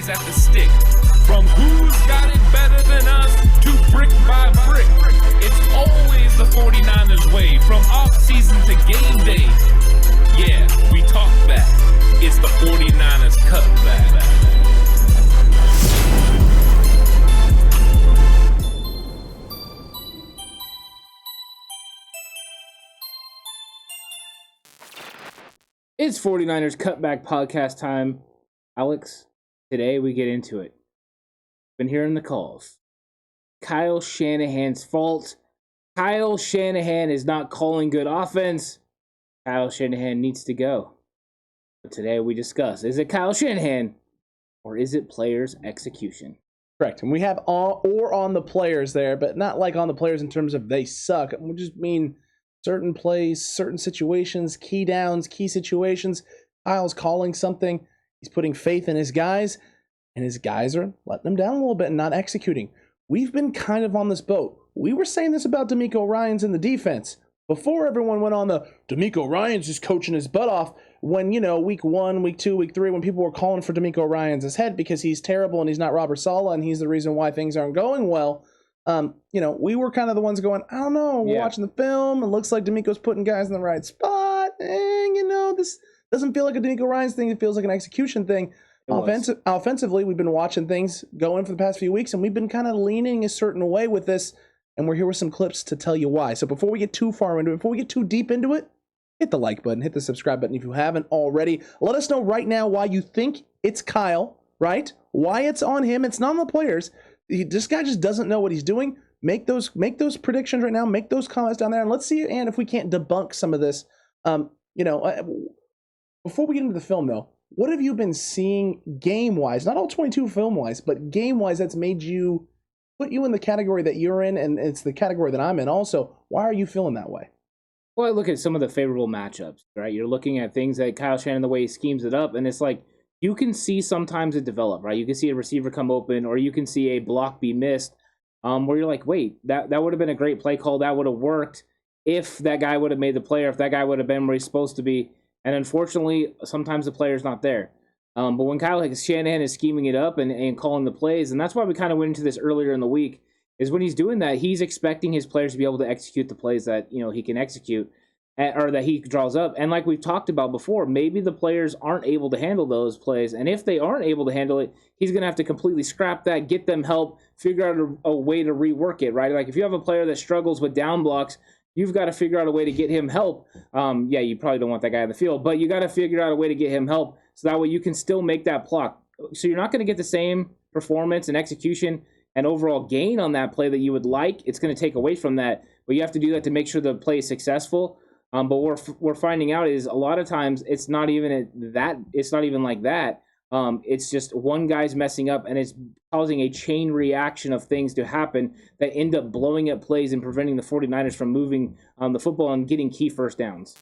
plays at the stick. From who's got it better than us to brick by brick. It's always the 49ers way, from off-season to game day. Yeah, we talk back. It's the 49ers Cutback. It's 49ers Cutback Podcast time. Alex, today we get into it. Been hearing the calls. Kyle Shanahan's fault. Kyle Shanahan is not calling good offense. Kyle Shanahan needs to go. But today we discuss, is it Kyle Shanahan or is it players' execution? Correct. And we have on the players there, but not like on the players in terms of they suck. We just mean certain plays, certain situations, key downs, key situations. Kyle's calling something. He's putting faith in his guys, and his guys are letting him down a little bit and not executing. We've been kind of on this boat. We were saying this about DeMeco Ryans in the defense before everyone went on the DeMeco Ryans just coaching his butt off when, week 1, week 2, week 3, when people were calling for DeMeco Ryans' head because he's terrible and he's not Robert Saleh and he's the reason why things aren't going well. We were kind of the ones going, I don't know, we're watching the film. It looks like DeMeco's putting guys in the right spot. And, this doesn't feel like a DeMeco Ryans thing. It feels like an execution thing. Offensively, we've been watching things go in for the past few weeks, and we've been kind of leaning a certain way with this, and we're here with some clips to tell you why. So before we get too far into it, before we get too deep into it, hit the like button, hit the subscribe button if you haven't already. Let us know right now why you think it's Kyle, right? Why it's on him. It's not on the players. This guy just doesn't know what he's doing. Make those predictions right now. Make those comments down there, and let's see, and if we can't debunk some of this. Before we get into the film, though, what have you been seeing game-wise? Not all 22 film-wise, but game-wise that's made you put you in the category that you're in, and it's the category that I'm in also. Why are you feeling that way? Well, I look at some of the favorable matchups, right? You're looking at things like Kyle Shanahan, the way he schemes it up, and it's like you can see sometimes it develop, right? You can see a receiver come open, or you can see a block be missed, where you're like, wait, that would have been a great play call. That would have worked if that guy would have made the play, or if that guy would have been where he's supposed to be. And unfortunately, sometimes the player's not there. But when Kyle Shanahan is scheming it up and calling the plays, and that's why we kind of went into this earlier in the week, is when he's doing that, he's expecting his players to be able to execute the plays that he can execute, or that he draws up. And like we've talked about before, maybe the players aren't able to handle those plays. And if they aren't able to handle it, he's going to have to completely scrap that, get them help, figure out a way to rework it, right? Like if you have a player that struggles with down blocks, you've got to figure out a way to get him help. You probably don't want that guy in the field, but you got to figure out a way to get him help so that way you can still make that block. So you're not going to get the same performance and execution and overall gain on that play that you would like. It's going to take away from that, but you have to do that to make sure the play is successful. But what we're finding out is a lot of times it's not even like that. It's just one guy's messing up, and it's causing a chain reaction of things to happen that end up blowing up plays and preventing the 49ers from moving the football and getting key first downs.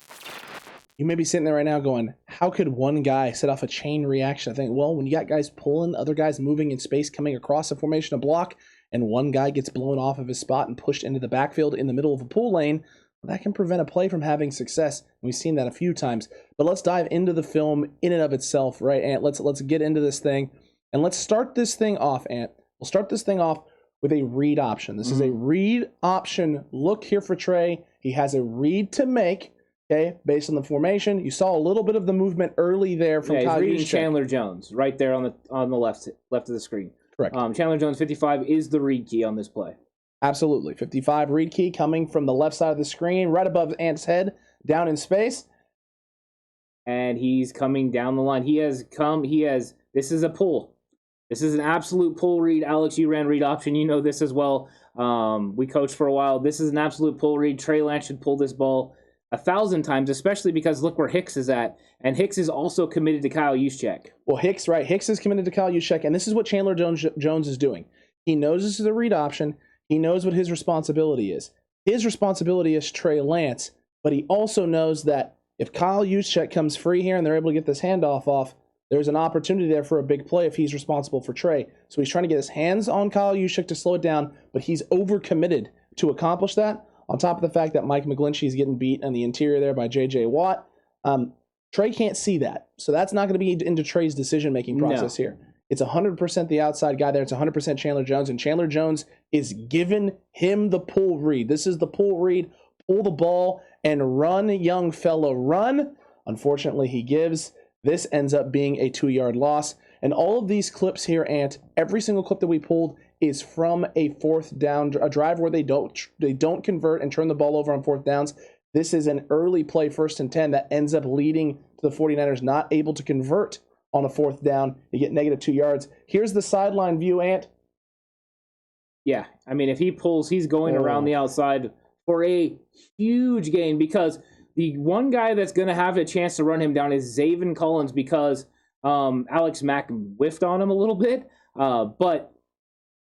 You may be sitting there right now going, how could one guy set off a chain reaction? I think, well, when you got guys pulling, other guys moving in space, coming across a formation, a block, and one guy gets blown off of his spot and pushed into the backfield in the middle of a pull lane, that can prevent a play from having success. We've seen that a few times. But let's dive into the film in and of itself, right, Ant? Let's get into this thing. And let's start this thing off, Ant. We'll start this thing off with a read option. This is a read option look here for Trey. He has a read to make, okay, based on the formation. You saw a little bit of the movement early there from Kyle. He's reading Chandler Jones right there on the left of the screen. Correct. Chandler Jones 55 is the read key on this play. Absolutely. 55 read key coming from the left side of the screen, right above Ant's head, down in space. And he's coming down the line. This is a pull. This is an absolute pull read. Alex, you ran read option. You know this as well. We coached for a while. This is an absolute pull read. Trey Lance should pull this ball 1,000 times, especially because look where Hicks is at. And Hicks is also committed to Kyle Juszczyk. Well, Hicks is committed to Kyle Juszczyk, and this is what Chandler Jones is doing. He knows this is a read option. He knows what his responsibility is. His responsibility is Trey Lance, but he also knows that if Kyle Juszczyk comes free here and they're able to get this handoff off, there's an opportunity there for a big play if he's responsible for Trey. So he's trying to get his hands on Kyle Juszczyk to slow it down, but he's overcommitted to accomplish that, on top of the fact that Mike McGlinchey is getting beat on the interior there by J.J. Watt. Trey can't see that, so that's not going to be into Trey's decision-making process here. It's 100% the outside guy there. It's 100% Chandler Jones, and Chandler Jones is giving him the pull read. This is the pull read. Pull the ball and run, young fella, run. Unfortunately, he gives. This ends up being a 2-yard loss. And all of these clips here, Ant, every single clip that we pulled is from a fourth down, a drive where they don't convert and turn the ball over on fourth downs. This is an early play, 1st and 10, that ends up leading to the 49ers not able to convert on a fourth down. You get negative 2 yards. Here's the sideline view, Ant. Yeah, I mean, if he pulls, he's going around the outside for a huge gain, because the one guy that's going to have a chance to run him down is Zaven Collins, because Alex Mack whiffed on him a little bit, but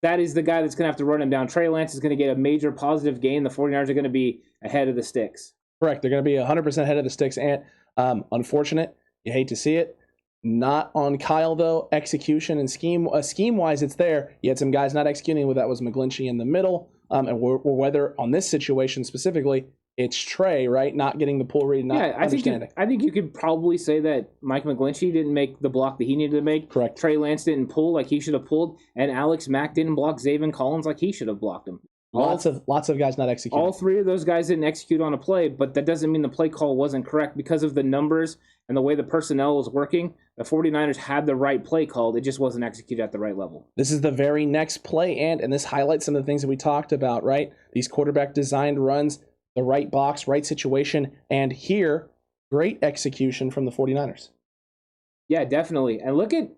that is the guy that's going to have to run him down. Trey Lance is going to get a major positive gain. The 49ers are going to be ahead of the sticks. Correct. They're going to be 100% ahead of the sticks. And unfortunate. You hate to see it. Not on Kyle, though. Execution and scheme-wise, it's there. You had some guys not executing. That was McGlinchey in the middle. And whether on this situation specifically, it's Trey, right? Not getting the pull read, not understanding. I think you could probably say that Mike McGlinchey didn't make the block that he needed to make. Correct. Trey Lance didn't pull like he should have pulled, and Alex Mack didn't block Zaven Collins like he should have blocked him. Lots of guys not executing. All three of those guys didn't execute on a play, but that doesn't mean the play call wasn't correct because of the numbers and the way the personnel was working. The 49ers had the right play called. It just wasn't executed at the right level. This is the very next play, and this highlights some of the things that we talked about, right? These quarterback designed runs, the right box, right situation, and here, great execution from the 49ers. Yeah, definitely. And look at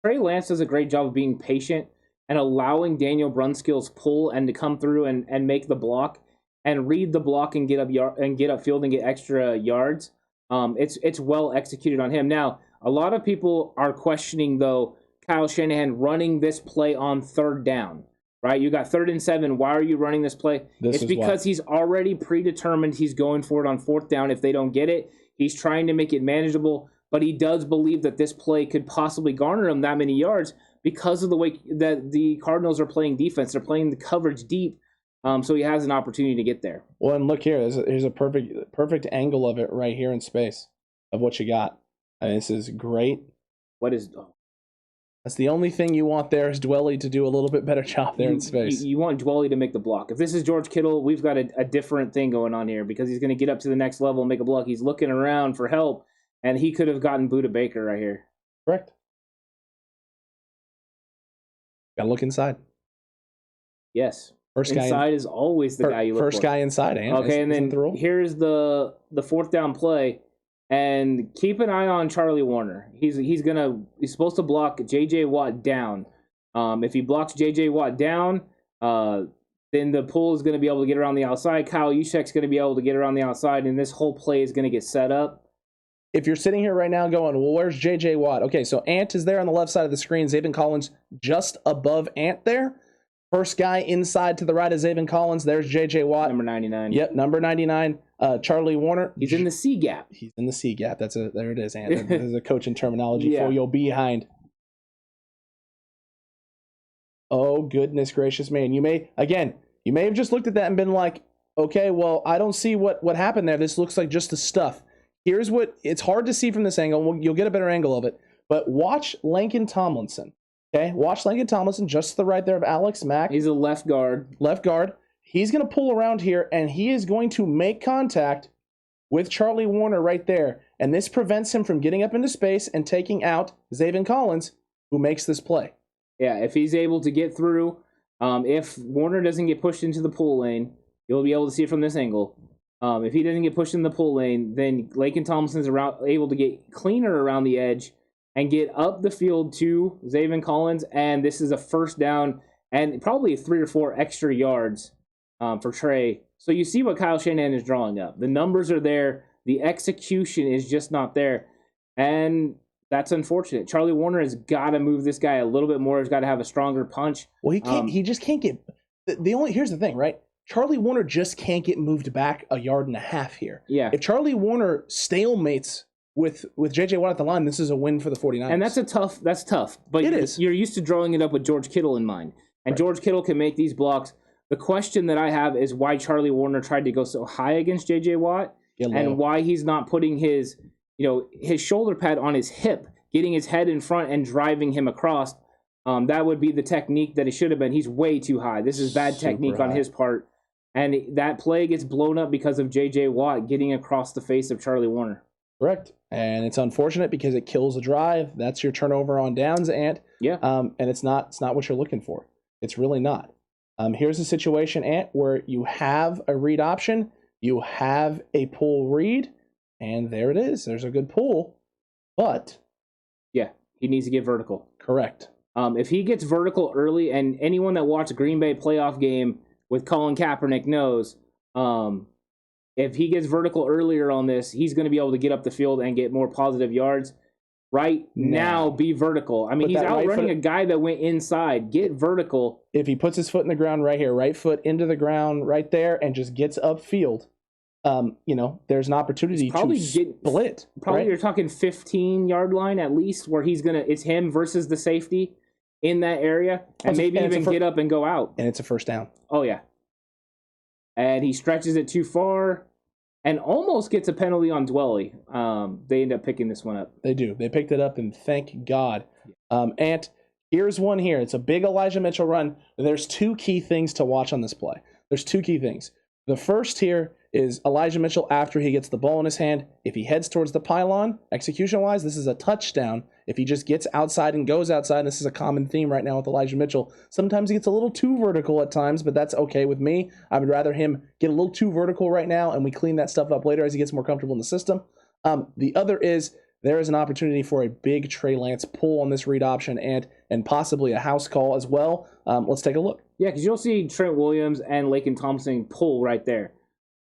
Trey Lance does a great job of being patient and allowing Daniel Brunskill's pull and to come through and make the block and read the block and get upfield and get extra yards. It's well executed on him. Now, a lot of people are questioning, though, Kyle Shanahan running this play on 3rd down. Right, you got 3rd and 7. Why are you running this play? It's because he's already predetermined he's going for it on 4th down. If they don't get it, he's trying to make it manageable. But he does believe that this play could possibly garner him that many yards because of the way that the Cardinals are playing defense. They're playing the coverage deep, so he has an opportunity to get there. Well, and look here. Here's a perfect angle of it right here in space of what you got. And this is great. What is... That's the only thing you want there is Dwelly to do a little bit better job there in space. You want Dwelly to make the block. If this is George Kittle, we've got a different thing going on here because he's going to get up to the next level and make a block. He's looking around for help, and he could have gotten Buda Baker right here. Correct. Got to look inside. Yes. First guy inside is always the guy you look for. First guy inside. Okay, and then here's the 4th down play. And keep an eye on Charlie Warner. He's supposed to block J.J. Watt down. If he blocks J.J. Watt down, then the pull is going to be able to get around the outside. Kyle Juszczyk's going to be able to get around the outside, and this whole play is going to get set up. If you're sitting here right now going, well, where's J.J. Watt? Okay, so Ant is there on the left side of the screen. Zaven Collins just above Ant there. First guy inside to the right of Zaven Collins. There's J.J. Watt. Number 99. Yep, number 99. Charlie Warner. He's in the C gap. He's in the C gap. There it is, Ant. This is a coaching terminology for your behind. Oh, goodness gracious, man. You may have just looked at that and been like, okay, well, I don't see what happened there. This looks like just the stuff. Here's what it's hard to see from this angle. You'll get a better angle of it. But watch Laken Tomlinson. Okay, watch Laken Tomlinson just to the right there of Alex Mack. He's a left guard. Left guard. He's going to pull around here, and he is going to make contact with Charlie Warner right there. And this prevents him from getting up into space and taking out Zaven Collins, who makes this play. Yeah, if he's able to get through, if Warner doesn't get pushed into the pull lane, you'll be able to see it from this angle. If he doesn't get pushed in the pull lane, then Laken Tomlinson's able to get cleaner around the edge and get up the field to Zaven Collins, and this is a 1st down and probably 3 or 4 extra yards for Trey. So you see what Kyle Shanahan is drawing up. The numbers are there. The execution is just not there, and that's unfortunate. Charlie Warner has got to move this guy a little bit more. He's got to have a stronger punch. Well, he can't. He just can't get. Here's the thing, right? Charlie Warner just can't get moved back 1.5 yards here. Yeah. If Charlie Warner stalemates with J.J. Watt at the line, this is a win for the 49ers. And that's tough. But it is. You're used to drawing it up with George Kittle in mind. And right. George Kittle can make these blocks. The question that I have is why Charlie Warner tried to go so high against J.J. Watt and why he's not putting his shoulder pad on his hip getting his head in front and driving him across. That would be the technique that it should have been. He's way too high. This is bad technique on his part. And that play gets blown up because of J.J. Watt getting across the face of Charlie Warner. Correct. And it's unfortunate because it kills a drive. That's your turnover on downs, Ant. Yeah. And it's not what you're looking for. It's really not. Here's a situation, Ant, where you have a read option, you have a pull read, and there it is. There's a good pull. But yeah, he needs to get vertical. Correct. If he gets vertical early, and anyone that watched a Green Bay playoff game with Colin Kaepernick knows, if he gets vertical earlier on this, he's going to be able to get up the field and get more positive yards. Right now, be vertical. I mean, he's outrunning a guy that went inside. Get vertical. If he puts his foot in the ground right here, right foot into the ground right there, and just gets upfield, there's an opportunity to split. Probably right? You're talking 15-yard line at least, where it's him versus the safety in that area, and maybe even get up and go out. And it's a first down. Oh, yeah. And he stretches it too far and almost gets a penalty on Dwelly. They end up picking this one up. They do. They picked it up, and thank God. Ant, here's one here. It's a big Elijah Mitchell run. There's two key things to watch on this play. There's two key things. The first here is Elijah Mitchell after he gets the ball in his hand. If he heads towards the pylon, execution-wise, this is a touchdown. If he just gets outside and goes outside, and this is a common theme right now with Elijah Mitchell, sometimes he gets a little too vertical at times, but that's okay with me. I would rather him get a little too vertical right now, and we clean that stuff up later as he gets more comfortable in the system. The other is there is an opportunity for a big Trey Lance pull on this read option and possibly a house call as well. Let's take a look. Yeah, because you'll see Trent Williams and Lakin Thompson pull right there.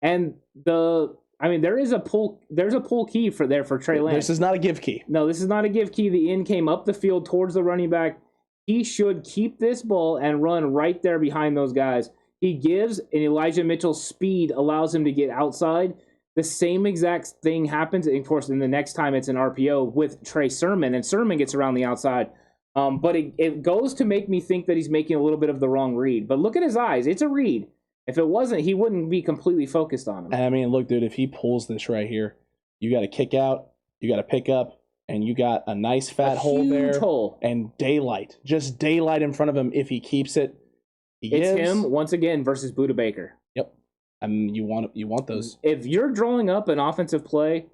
And there is a pull. There's a pull key for Trey Lance. This is not a give key. No, this is not a give key. The end came up the field towards the running back. He should keep this ball and run right there behind those guys. He gives, and Elijah Mitchell's speed allows him to get outside. The same exact thing happens, of course, in the next time it's an RPO with Trey Sermon, and Sermon gets around the outside. But it goes to make me think that he's making a little bit of the wrong read. But look at his eyes. It's a read. If it wasn't, he wouldn't be completely focused on him. I mean, look, dude, if he pulls this right here, you got to kick out, you got to pick up, and you got a nice fat hole there. Hole. And daylight. Just daylight in front of him if he keeps it. It's him, once again, versus Budda Baker. Yep. I mean, you want those. If you're drawing up an offensive play,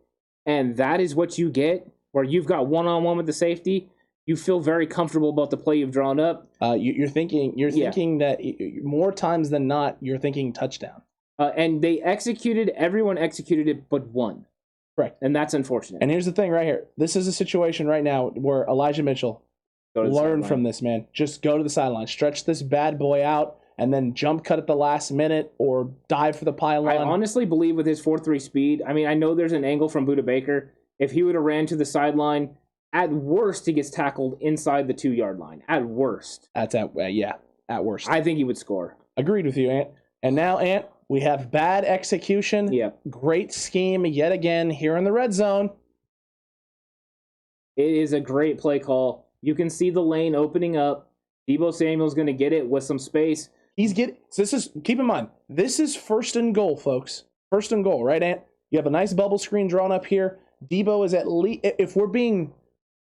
and that is what you get, where you've got one-on-one with the safety, you feel very comfortable about the play you've drawn up. You're thinking that more times than not, you're thinking touchdown. And everyone executed it but one. Correct. And that's unfortunate. And here's the thing right here. This is a situation right now where Elijah Mitchell, learn from this, man. Just go to the sideline. Stretch this bad boy out and then jump cut at the last minute or dive for the pylon. I honestly believe with his 4.3 speed, I mean, I know there's an angle from Budda Baker. If he would have ran to the sideline, at worst, he gets tackled inside the 2-yard line. At worst. At worst. I think he would score. Agreed with you, Ant. And now, Ant, we have bad execution. Yep. Great scheme yet again here in the red zone. It is a great play call. You can see the lane opening up. Deebo Samuel's going to get it with some space. Keep in mind, this is first and goal, folks. First and goal, right, Ant? You have a nice bubble screen drawn up here. Deebo is at least, if we're being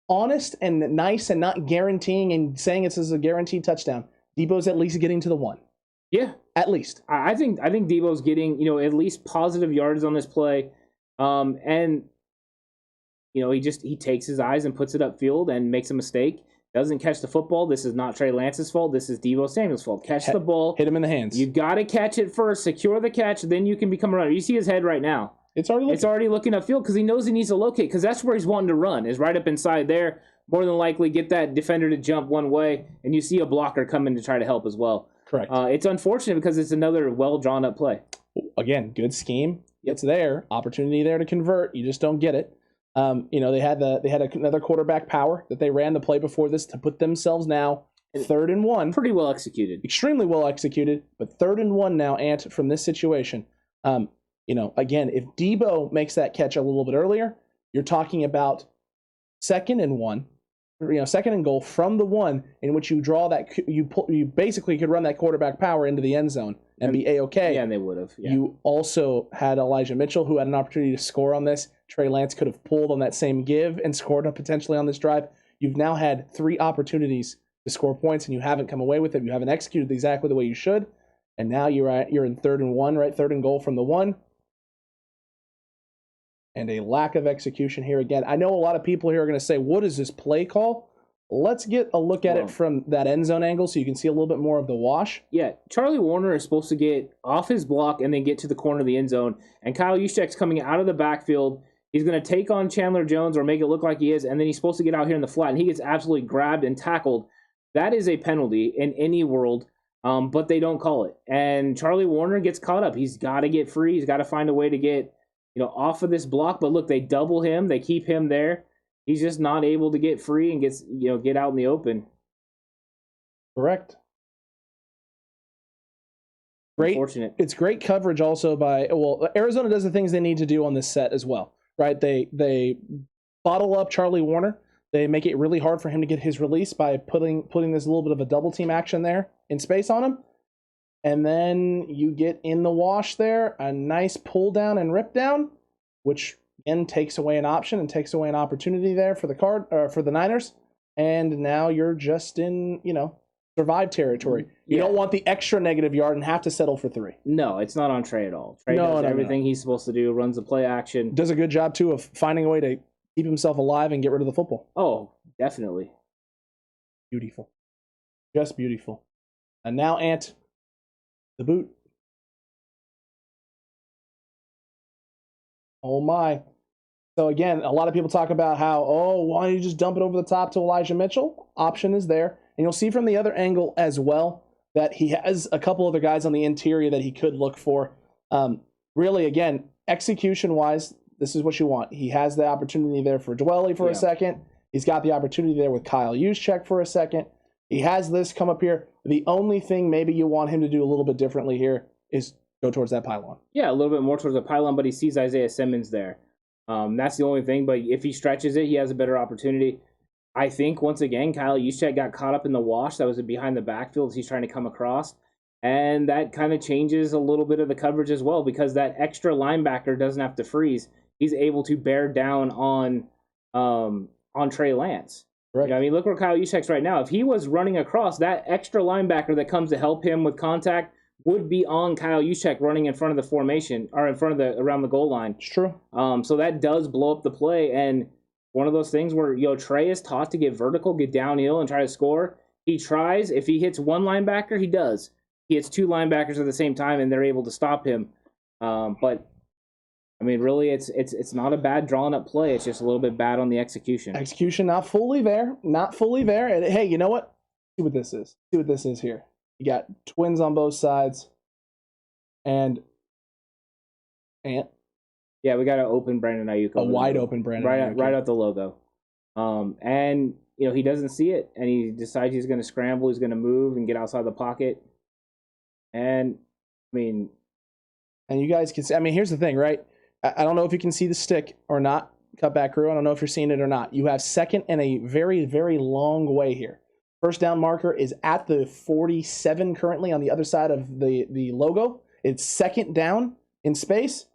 honest and nice and not guaranteeing and saying it's a guaranteed touchdown, Deebo's at least getting to the 1. Yeah. At least. I think Deebo's getting, at least positive yards on this play. And he takes his eyes and puts it upfield and makes a mistake. Doesn't catch the football. This is not Trey Lance's fault. This is Deebo Samuel's fault. Catch the ball. Hit him in the hands. You got to catch it first. Secure the catch. Then you can become a runner. You see his head right now. It's already looking upfield because he knows he needs to locate because that's where he's wanting to run, is right up inside there. More than likely get that defender to jump one way, and you see a blocker coming to try to help as well. Correct. It's unfortunate because it's another well-drawn-up play. Again, good scheme. It's there. Opportunity there to convert. You just don't get it. They had another quarterback power that they ran the play before this to put themselves now 3rd and 1. Pretty well executed. Extremely well executed, but 3rd and 1 now, Ant, from this situation. Again, if Deebo makes that catch a little bit earlier, you're talking about 2nd and 1. second and goal from the 1, in which you draw that you basically could run that quarterback power into the end zone and be A-okay. Yeah, and they would have. Yeah. You also had Elijah Mitchell, who had an opportunity to score on this. Trey Lance could have pulled on that same give and scored potentially on this drive. You've now had 3 opportunities to score points, and you haven't come away with it. You haven't executed exactly the way you should. And now you're in 3rd and 1, right? 3rd and goal from the 1. And a lack of execution here again. I know a lot of people here are going to say, what is this play call? Let's get a look at it from that end zone angle so you can see a little bit more of the wash. Yeah, Charlie Warner is supposed to get off his block and then get to the corner of the end zone. And Kyle Juszczyk's coming out of the backfield. He's going to take on Chandler Jones or make it look like he is, and then he's supposed to get out here in the flat, and he gets absolutely grabbed and tackled. That is a penalty in any world, but they don't call it. And Charlie Warner gets caught up. He's got to get free. He's got to find a way to get off of this block. But look, they double him. They keep him there. He's just not able to get free and get out in the open. Correct. Great. Unfortunate. It's great coverage also by Arizona does the things they need to do on this set as well, right? They bottle up Charlie Warner. They make it really hard for him to get his release by putting this little bit of a double team action there in space on him. And then you get in the wash there, a nice pull down and rip down, which again takes away an option and takes away an opportunity there for the Niners. And now you're just in, survive territory. You don't want the extra negative yard and have to settle for 3. No, it's not on Trey at all. Trey does everything he's supposed to do, runs the play action. Does a good job, too, of finding a way to keep himself alive and get rid of the football. Oh, definitely. Beautiful. Just beautiful. And now, Ant, the boot. Oh, my. So, again, a lot of people talk about how, why don't you just dump it over the top to Elijah Mitchell? Option is there. And you'll see from the other angle as well that he has a couple other guys on the interior that he could look for. Really, again, execution-wise, this is what you want. He has the opportunity there for Dwelley for a second. He's got the opportunity there with Kyle Juszczyk for a second. He has this come up here. The only thing maybe you want him to do a little bit differently here is go towards that pylon. Yeah, a little bit more towards the pylon, but he sees Isaiah Simmons there. That's the only thing, but if he stretches it, he has a better opportunity. I think, once again, Kyle Juszczyk got caught up in the wash that was behind the backfield as he's trying to come across, and that kind of changes a little bit of the coverage as well because that extra linebacker doesn't have to freeze. He's able to bear down on Trey Lance. Right. I mean, look where Kyle Juszczyk's right now. If he was running across, that extra linebacker that comes to help him with contact would be on Kyle Juszczyk running in front of the formation or in front of around the goal line. It's true. So that does blow up the play, and one of those things where Trey is taught to get vertical, get downhill, and try to score. He tries. If he hits one linebacker, he does. He hits 2 linebackers at the same time, and they're able to stop him. But I mean, really, it's not a bad drawn up play. It's just a little bit bad on the execution. Execution not fully there. And hey, you know what? See what this is. See what this is here. You got twins on both sides, and yeah, we got an open Brandon Ayuk. A wide open Brandon Ayuk. Right out the logo. And he doesn't see it, and he decides he's going to scramble. He's going to move and get outside the pocket. And and you guys can see. I mean, here's the thing, right? I don't know if you can see the stick or not, Cutback crew. I don't know if you're seeing it or not. You have second and a very, very long way here. First down marker is at the 47 currently on the other side of the logo. It's second down in space.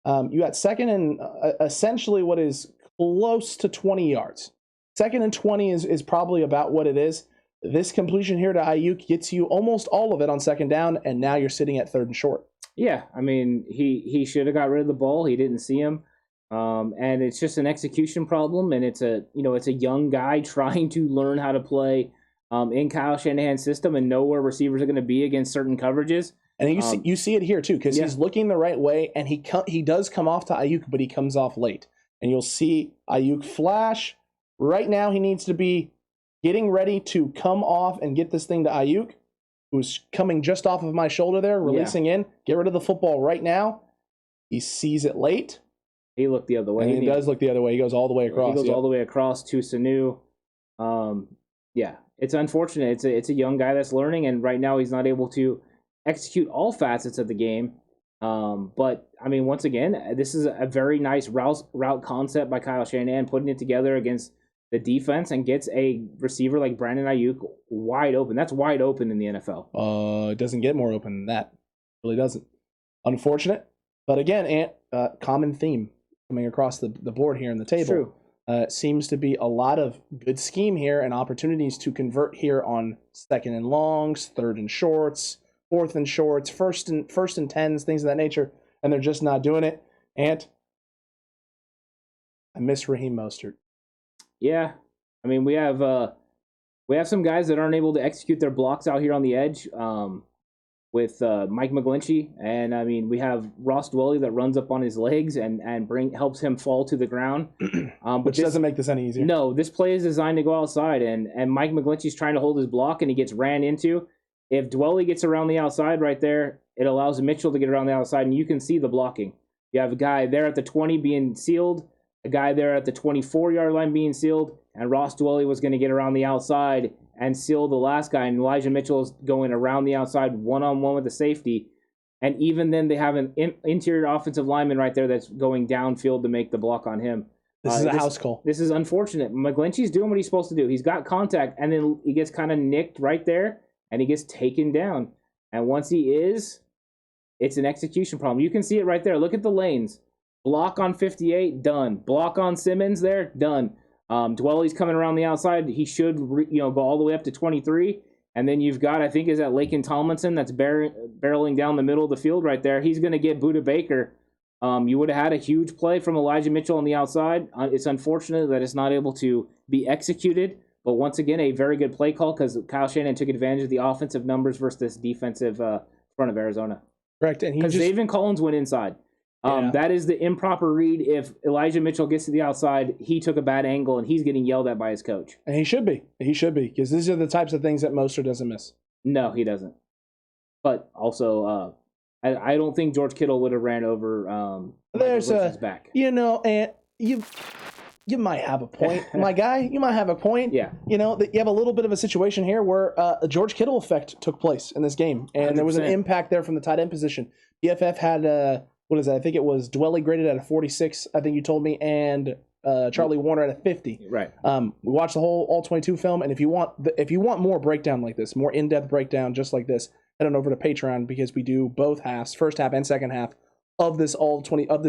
You got second and essentially what is close to 20 yards. Second and 20 is probably about what it is. This completion here to Ayuk gets you almost all of it on second down, and now you're sitting at 3rd and short. Yeah, I mean, he should have got rid of the ball. He didn't see him. And it's just an execution problem, and it's a young guy trying to learn how to play in Kyle Shanahan's system and know where receivers are going to be against certain coverages. And you see it here too, because he's looking the right way, and he does come off to Ayuk, but he comes off late. And you'll see Ayuk flash. Right now, he needs to be getting ready to come off and get this thing to Ayuk, who's coming just off of my shoulder there, releasing in. Get rid of the football right now. He sees it late. He looked the other way. And he does look the other way. He goes all the way across. He goes all the way across to Sanu. Yeah, it's unfortunate. It's a young guy that's learning, and right now he's not able to execute all facets of the game. But, I mean, once again, this is a very nice route concept by Kyle Shanahan, putting it together against the defense and gets a receiver like Brandon Ayuk wide open. That's wide open in the NFL. It doesn't get more open than that. It really doesn't. Unfortunate. But again, common theme coming across the board here in the table. True. Seems to be a lot of good scheme here and opportunities to convert here on 2nd and longs, 3rd and shorts, 4th and shorts, first and 10s, things of that nature, and they're just not doing it. And I miss Raheem Mostert. Yeah, I mean we have some guys that aren't able to execute their blocks out here on the edge. With Mike McGlinchey, and I mean we have Ross Dwelley that runs up on his legs and helps him fall to the ground, which doesn't make this any easier. No, this play is designed to go outside, and Mike McGlinchey's trying to hold his block, and he gets ran into. If Dwelley gets around the outside right there, it allows Mitchell to get around the outside, and you can see the blocking. You have a guy there at the 20 being sealed, a guy there at the 24-yard line being sealed, and Ross Dwelley was going to get around the outside and seal the last guy, and Elijah Mitchell is going around the outside one-on-one with the safety. And even then, they have an interior offensive lineman right there that's going downfield to make the block on him. This is a house call. This is unfortunate. McGlinchey's doing what he's supposed to do. He's got contact, and then he gets kind of nicked right there, and he gets taken down. And once he is, it's an execution problem. You can see it right there. Look at the lanes. Block on 58, done. Block on Simmons there, done. Dwelley's coming around the outside. He should, go all the way up to 23. And then you've got, I think, is that Laken Tomlinson that's barreling down the middle of the field right there. He's going to get Budda Baker. You would have had a huge play from Elijah Mitchell on the outside. It's unfortunate that it's not able to be executed. But once again, a very good play call because Kyle Shanahan took advantage of the offensive numbers versus this defensive front of Arizona. Correct. And because David Collins went inside. That is the improper read. If Elijah Mitchell gets to the outside, he took a bad angle, and he's getting yelled at by his coach. And he should be. He should be, because these are the types of things that Mostert doesn't miss. No, he doesn't. But also, I don't think George Kittle would have ran over There's his back. And you might have a point, my guy. You might have a point. Yeah. You have a little bit of a situation here where a George Kittle effect took place in this game, and 100%. There was an impact there from the tight end position. PFF had what is that? I think it was Dwelley graded at a 46. I think you told me, and Charlie Warner at a 50. Right. We watched the whole all 22 film, and if you want more breakdown like this, more in-depth breakdown just like this, head on over to Patreon because we do both halves, first half and second half of this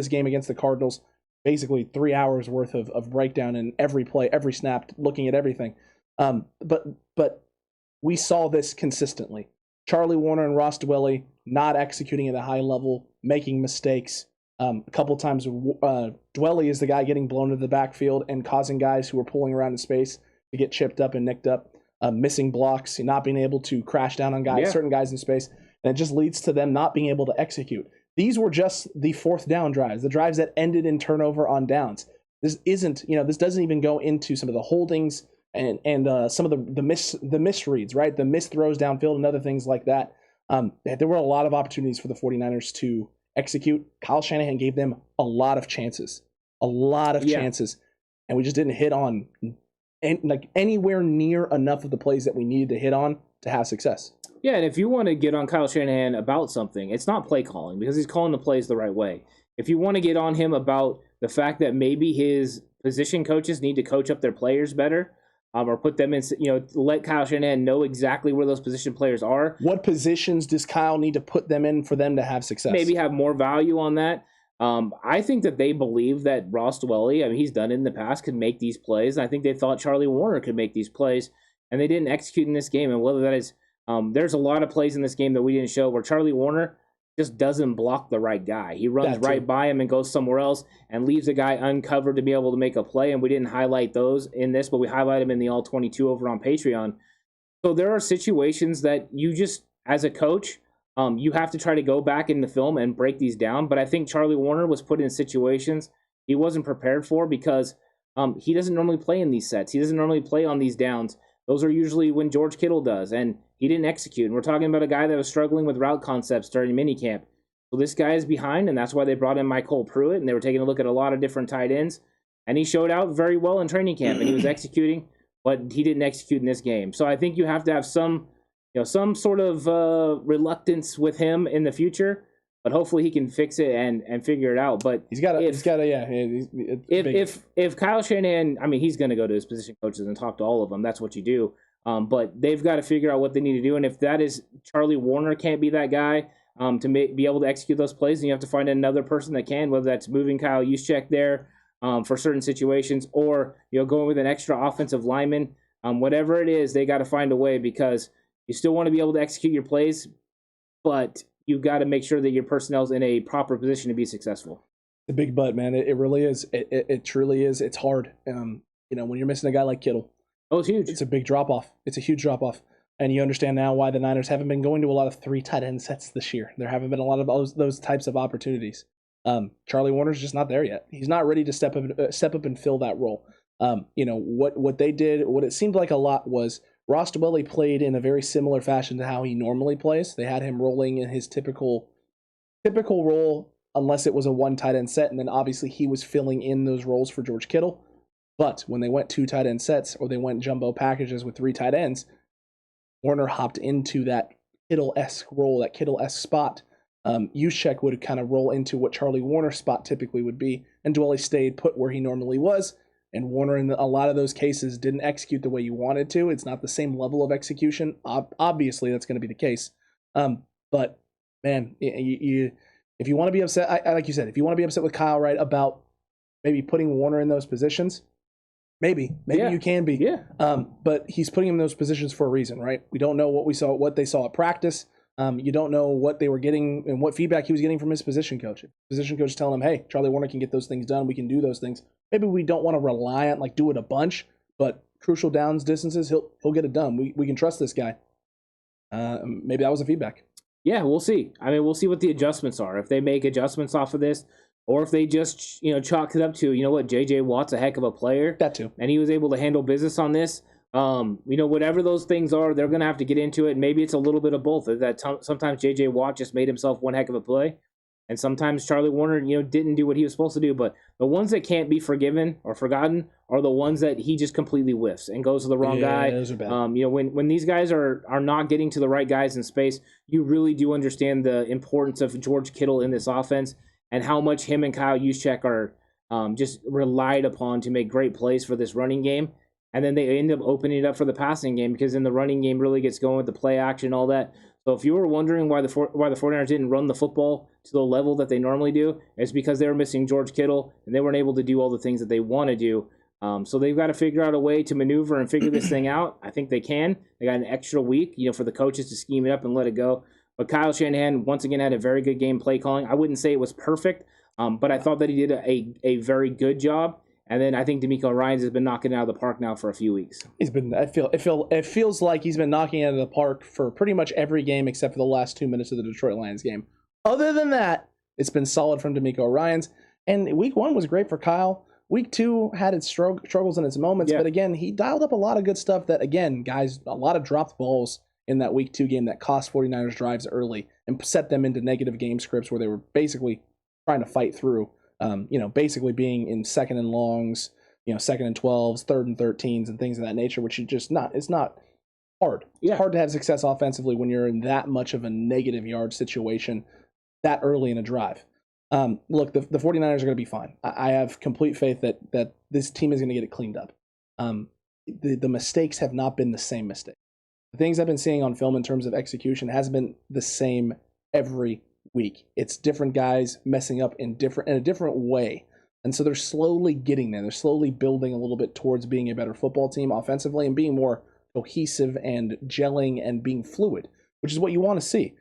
game against the Cardinals. Basically 3 hours worth of breakdown in every play, every snap, looking at everything. But we saw this consistently. Charlie Warner and Ross Dwelley not executing at a high level, making mistakes. A couple times, Dwelley is the guy getting blown into the backfield and causing guys who are pulling around in space to get chipped up and nicked up, missing blocks, not being able to crash down on guys, certain guys in space, and it just leads to them not being able to execute. These were just the fourth down drives, the drives that ended in turnover on downs. This isn't, this doesn't even go into some of the holdings and some of the misreads, right? The missed throws downfield and other things like that. There were a lot of opportunities for the 49ers to execute. Kyle Shanahan gave them a lot of chances, chances, and we just didn't hit on anywhere near enough of the plays that we needed to hit on to have success. Yeah, and if you want to get on Kyle Shanahan about something, it's not play calling because he's calling the plays the right way. If you want to get on him about the fact that maybe his position coaches need to coach up their players better, or put them in, let Kyle Shanahan know exactly where those position players are. What positions does Kyle need to put them in for them to have success? Maybe have more value on that. I think that they believe that Ross Dwelley, he's done it in the past, could make these plays. And I think they thought Charlie Warner could make these plays, and they didn't execute in this game. And whether that is, there's a lot of plays in this game that we didn't show where Charlie Warner just doesn't block the right guy. He runs right by him and goes somewhere else and leaves the guy uncovered to be able to make a play. And we didn't highlight those in this, but we highlight them in the All 22 over on Patreon. So there are situations that you just, as a coach, you have to try to go back in the film and break these down. But I think Charlie Warner was put in situations he wasn't prepared for because he doesn't normally play in these sets. He doesn't normally play on these downs. Those are usually when George Kittle does, and he didn't execute. And we're talking about a guy that was struggling with route concepts during minicamp. So this guy is behind, and that's why they brought in Michael Pruitt, and they were taking a look at a lot of different tight ends. And he showed out very well in training camp, and he was executing, but he didn't execute in this game. So I think you have to have some sort of reluctance with him in the future. but hopefully he can fix it and figure it out. But He's got to. If Kyle Shanahan, I mean, he's going to go to his position coaches and talk to all of them. That's what you do. But they've got to figure out what they need to do. And if that is Charlie Warner can't be that guy to be able to execute those plays, then you have to find another person that can, whether that's moving Kyle Juszczyk there for certain situations, or going with an extra offensive lineman. Whatever it is, they got to find a way, because you still want to be able to execute your plays, but you've got to make sure that your personnel's in a proper position to be successful. The big but, man. It really is. It truly is. It's hard. When you're missing a guy like Kittle. Oh, it's huge. It's a big drop-off. It's a huge drop-off. And you understand now why the Niners haven't been going to a lot of 3 tight end sets this year. There haven't been a lot of those types of opportunities. Charlie Warner's just not there yet. He's not ready to step up and fill that role. What they did, what it seemed like a lot was Ross Dwelley played in a very similar fashion to how he normally plays. They had him rolling in his typical role, unless it was a 1 tight end set, and then obviously he was filling in those roles for George Kittle. But when they went 2 tight end sets, or they went jumbo packages with 3 tight ends, Warner hopped into that Kittle-esque role, that Kittle-esque spot. Juszczyk would kind of roll into what Charlie Warner's spot typically would be, and Dwelley stayed put where he normally was. And Warner, in a lot of those cases, didn't execute the way you wanted to. It's not the same level of execution. Obviously, that's going to be the case. But, man, if you want to be upset, like you said, if you want to be upset with Kyle, right, about maybe putting Warner in those positions, maybe you can be. Yeah. But he's putting him in those positions for a reason, right? We don't know what they saw at practice. You don't know what they were getting and what feedback he was getting from his position coach. Position coach telling him, hey, Charlie Warner can get those things done. We can do those things. Maybe we don't want to rely on, do it a bunch, but crucial downs, distances, he'll get it done. We can trust this guy. Maybe that was the feedback. Yeah, we'll see. I mean, we'll see what the adjustments are. If they make adjustments off of this, or if they just, chalk it up to, J.J. Watt's a heck of a player. That too. And he was able to handle business on this. Whatever those things are, they're going to have to get into it. Maybe it's a little bit of both. Sometimes J.J. Watt just made himself one heck of a play, and sometimes Charlie Warner, didn't do what he was supposed to do. But the ones that can't be forgiven or forgotten are the ones that he just completely whiffs and goes to the wrong guy. Those are bad. When these guys are not getting to the right guys in space, you really do understand the importance of George Kittle in this offense and how much him and Kyle Juszczyk are just relied upon to make great plays for this running game. And then they end up opening it up for the passing game, because then the running game really gets going with the play action and all that. So if you were wondering why the 49ers didn't run the football to the level that they normally do, it's because they were missing George Kittle, and they weren't able to do all the things that they want to do. So they've got to figure out a way to maneuver and figure this thing out. I think they can. They got an extra week, for the coaches to scheme it up and let it go. But Kyle Shanahan, once again, had a very good game play calling. I wouldn't say it was perfect, but I thought that he did a very good job. And then I think DeMeco Ryans has been knocking it out of the park now for a few weeks. He's been. It feels like he's been knocking it out of the park for pretty much every game except for the last 2 minutes of the Detroit Lions game. Other than that, it's been solid from DeMeco Ryans. And week 1 was great for Kyle. Week 2 had its struggles and its moments, but again, he dialed up a lot of good stuff. That again, guys, a lot of dropped balls in that week 2 game that cost 49ers drives early and set them into negative game scripts where they were basically trying to fight through. Basically being in 2nd and longs, 2nd and 12s, 3rd and 13s, and things of that nature, which is just not, it's not hard. It's hard to have success offensively when you're in that much of a negative yard situation that early in a drive. Look, the 49ers are going to be fine. I have complete faith that this team is going to get it cleaned up. The mistakes have not been the same mistakes. The things I've been seeing on film in terms of execution hasn't been the same every week. It's different guys messing up in a different way. And so they're slowly getting there. They're slowly building a little bit towards being a better football team offensively and being more cohesive and gelling and being fluid, which is what you want to see.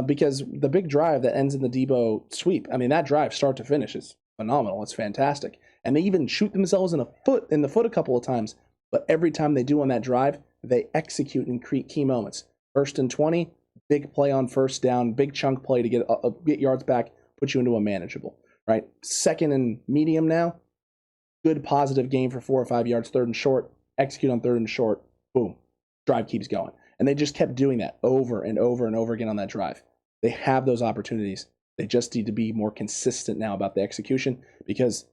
Because the big drive that ends in the Debo sweep, I mean, that drive start to finish is phenomenal. It's fantastic. And they even shoot themselves in the foot a couple of times. But every time they do on that drive, they execute in key moments. 1st and 20, big play on 1st down, big chunk play to get yards back, put you into a manageable, right? 2nd and medium now, good positive gain for 4 or 5 yards, 3rd and short, execute on 3rd and short, boom, drive keeps going. And they just kept doing that over and over and over again on that drive. They have those opportunities. They just need to be more consistent now about the execution, because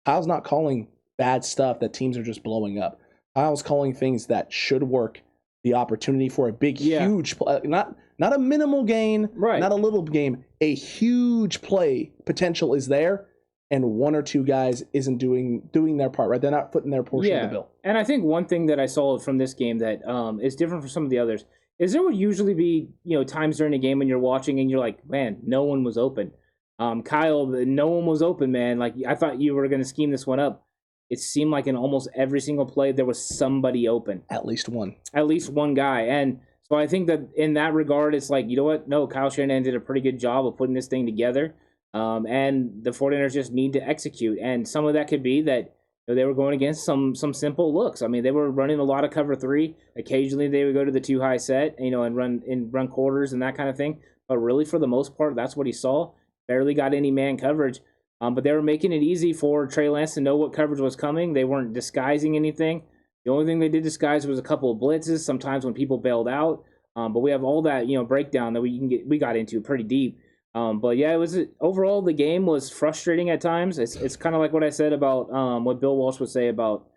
Kyle's not calling bad stuff that teams are just blowing up. Kyle's calling things that should work the opportunity for a big, huge play, not a minimal gain, not a little game, a huge play potential is there, and one or two guys isn't doing their part, right? They're not putting their portion of the bill. And I think one thing that I saw from this game that is different from some of the others is there would usually be, times during a game when you're watching and you're like, man, no one was open. Kyle, no one was open, man. Like, I thought you were going to scheme this one up. It seemed like in almost every single play, there was somebody open. At least one guy. And so I think that in that regard, it's like, you know what? No, Kyle Shanahan did a pretty good job of putting this thing together. And the 49ers just need to execute. And some of that could be that they were going against some simple looks. I mean, they were running a lot of cover 3. Occasionally, they would go to the 2 high set, and run quarters and that kind of thing. But really, for the most part, that's what he saw. Barely got any man coverage. But they were making it easy for Trey Lance to know what coverage was coming. They weren't disguising anything. The only thing they did disguise was a couple of blitzes, sometimes when people bailed out. But we have all that, breakdown that we got into pretty deep. But yeah, overall the game was frustrating at times. It's kind of like what I said about what Bill Walsh would say about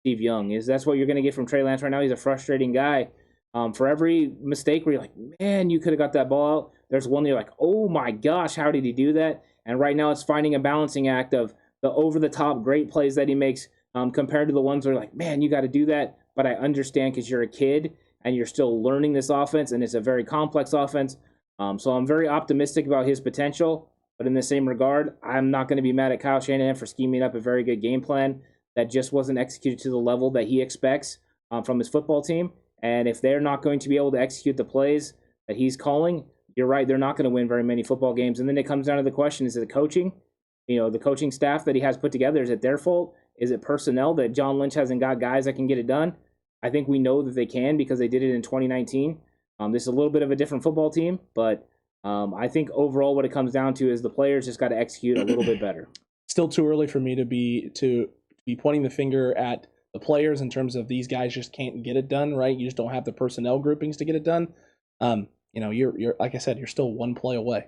Steve Young. That's what you're going to get from Trey Lance right now. He's a frustrating guy. For every mistake where you're like, man, you could have got that ball out, there's one that you're like, oh my gosh, how did he do that? And right now it's finding a balancing act of the over-the-top great plays that he makes compared to the ones where you're like, man, you got to do that. But I understand because you're a kid and you're still learning this offense, and it's a very complex offense. So I'm very optimistic about his potential. But in the same regard, I'm not going to be mad at Kyle Shanahan for scheming up a very good game plan that just wasn't executed to the level that he expects from his football team. And if they're not going to be able to execute the plays that he's calling, you're right, they're not going to win very many football games. And then it comes down to the question, is it the coaching? The coaching staff that he has put together, is it their fault? Is it personnel that John Lynch hasn't got guys that can get it done? I think we know that they can because they did it in 2019. This is a little bit of a different football team, but I think overall what it comes down to is the players just got to execute a little bit better. Still too early for me to be pointing the finger at the players in terms of these guys just can't get it done, right? You just don't have the personnel groupings to get it done. You're like I said, you're still one play away.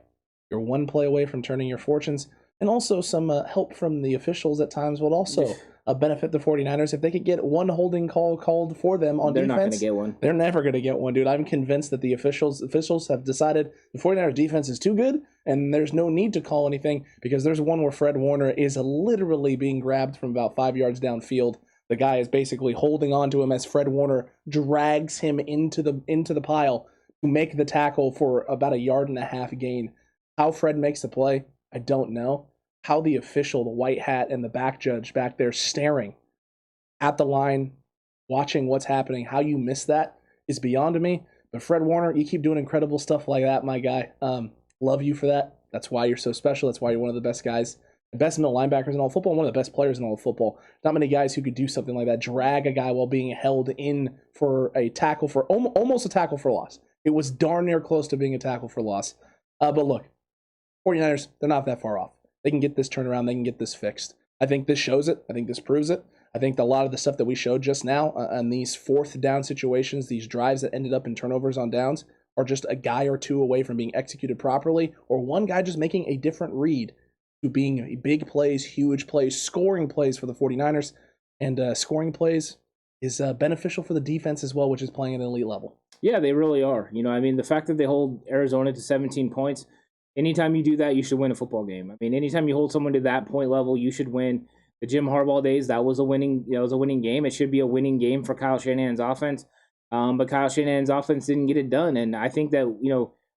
You're one play away from turning your fortunes, and also some help from the officials at times will also benefit the 49ers. If they could get one holding call called for them on defense, they're not going to get one. They're never going to get one, dude. I'm convinced that the officials have decided the 49ers defense is too good, and there's no need to call anything because there's one where Fred Warner is literally being grabbed from about 5 yards downfield. The guy is basically holding on to him as Fred Warner drags him into the pile to make the tackle for about 1.5 yard gain. How Fred makes the play, I don't know. How the official, the white hat, and the back judge back there staring at the line, watching what's happening, how you miss that is beyond me. But Fred Warner, you keep doing incredible stuff like that, my guy. Love you for that. That's why you're so special. That's why you're one of the best guys, the best middle linebackers in all of football, and one of the best players in all of football. Not many guys who could do something like that, drag a guy while being held in for a tackle for almost a tackle for loss. It was darn near close to being a tackle for loss. But look, 49ers, they're not that far off. They can get this turnaround. They can get this fixed. I think this shows it. I think this proves it. I think a lot of the stuff that we showed just now on these fourth down situations, these drives that ended up in turnovers on downs, are just a guy or two away from being executed properly, or one guy just making a different read to being big plays, huge plays, scoring plays for the 49ers. And scoring plays is beneficial for the defense as well, which is playing at an elite level. Yeah, they really are. The fact that they hold Arizona to 17 points, anytime you do that, you should win a football game. Anytime you hold someone to that point level, you should win. The Jim Harbaugh days, that was a winning game. It should be a winning game for Kyle Shanahan's offense. But Kyle Shanahan's offense didn't get it done. And I think that,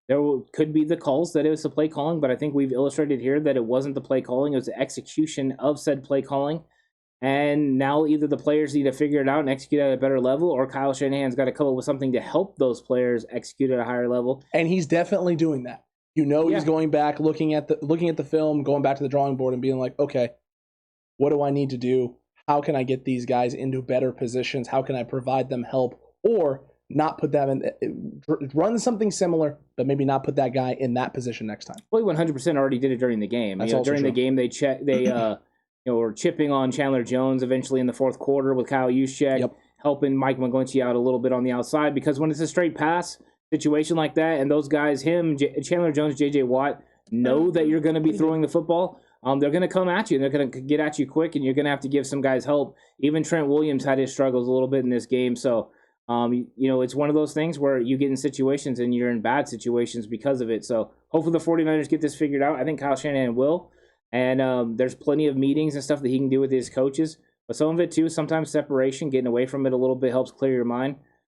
there could be the calls that it was the play calling, but I think we've illustrated here that it wasn't the play calling. It was the execution of said play calling. And now either the players need to figure it out and execute at a better level, or Kyle Shanahan's got to come up with something to help those players execute at a higher level. And he's definitely doing that. He's going back, looking at the film, going back to the drawing board and being like, okay, what do I need to do? How can I get these guys into better positions? How can I provide them help? Or not put them in, run something similar, but maybe not put that guy in that position next time. Well, he 100% already did it during the game. During the game, they were chipping on Chandler Jones eventually in the fourth quarter with Kyle Juszczyk, helping Mike McGlinchey out a little bit on the outside, because when it's a straight pass situation like that, and those guys, Chandler Jones, J.J. Watt, know that you're going to be throwing the football, they're going to come at you. They're going to get at you quick, and you're going to have to give some guys help. Even Trent Williams had his struggles a little bit in this game. So It's one of those things where you get in situations and you're in bad situations because of it. So hopefully the 49ers get this figured out. I think Kyle Shanahan will. And there's plenty of meetings and stuff that he can do with his coaches. But some of it, too, sometimes separation, getting away from it a little bit helps clear your mind.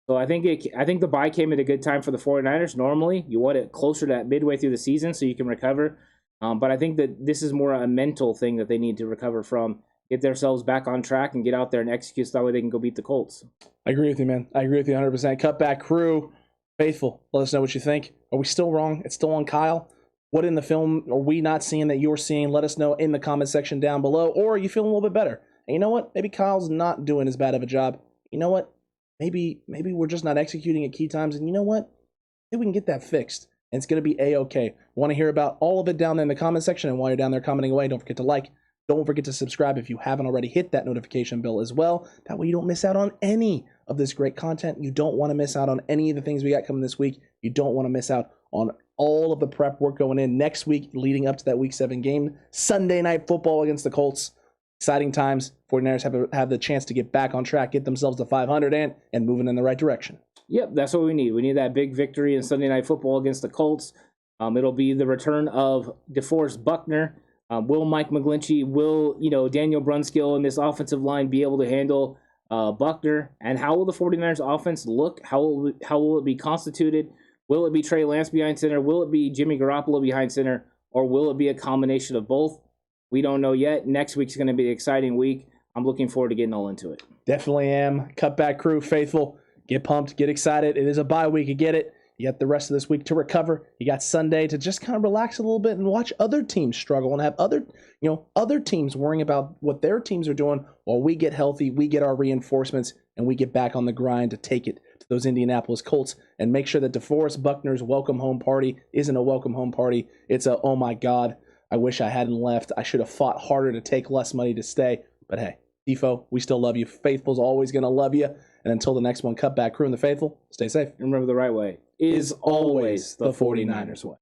So I think the bye came at a good time for the 49ers. Normally, you want it closer to that midway through the season so you can recover. But I think that this is more a mental thing that they need to recover from, get themselves back on track and get out there and execute so that way they can go beat the Colts. I agree with you, man. I agree with you 100%. Cutback crew, faithful. Let us know what you think. Are we still wrong? It's still on Kyle. What in the film are we not seeing that you're seeing? Let us know in the comment section down below. Or are you feeling a little bit better? And you know what? Maybe Kyle's not doing as bad of a job. You know what? Maybe we're just not executing at key times. And you know what? Maybe we can get that fixed. And it's going to be A-okay. Want to hear about all of it down there in the comment section. And while you're down there commenting away, don't forget to like. Don't forget to subscribe if you haven't already. Hit that notification bell as well. That way you don't miss out on any of this great content. You don't want to miss out on any of the things we got coming this week. You don't want to miss out on all of the prep work going in next week leading up to that Week 7 game. Sunday Night Football against the Colts. Exciting times. 49ers have the chance to get back on track, get themselves to 500 and moving in the right direction. Yep, that's what we need. We need that big victory in Sunday Night Football against the Colts. It'll be the return of DeForest Buckner. Will Mike McGlinchey, will Daniel Brunskill and this offensive line be able to handle Buckner? And how will the 49ers offense look? How will it be constituted? Will it be Trey Lance behind center? Will it be Jimmy Garoppolo behind center? Or will it be a combination of both? We don't know yet. Next week's going to be an exciting week. I'm looking forward to getting all into it. Definitely am. Cutback crew, faithful. Get pumped, get excited. It is a bye week. You get it. You got the rest of this week to recover. You got Sunday to just kind of relax a little bit and watch other teams struggle and have other teams worrying about what their teams are doing while we get healthy, we get our reinforcements, and we get back on the grind to take it to those Indianapolis Colts and make sure that DeForest Buckner's welcome home party isn't a welcome home party. It's a, oh my God, I wish I hadn't left. I should have fought harder to take less money to stay. But hey, Defo, we still love you. Faithful's always going to love you. And until the next one, Cutback crew and the Faithful, stay safe. Remember, the right way is always the 49ers way.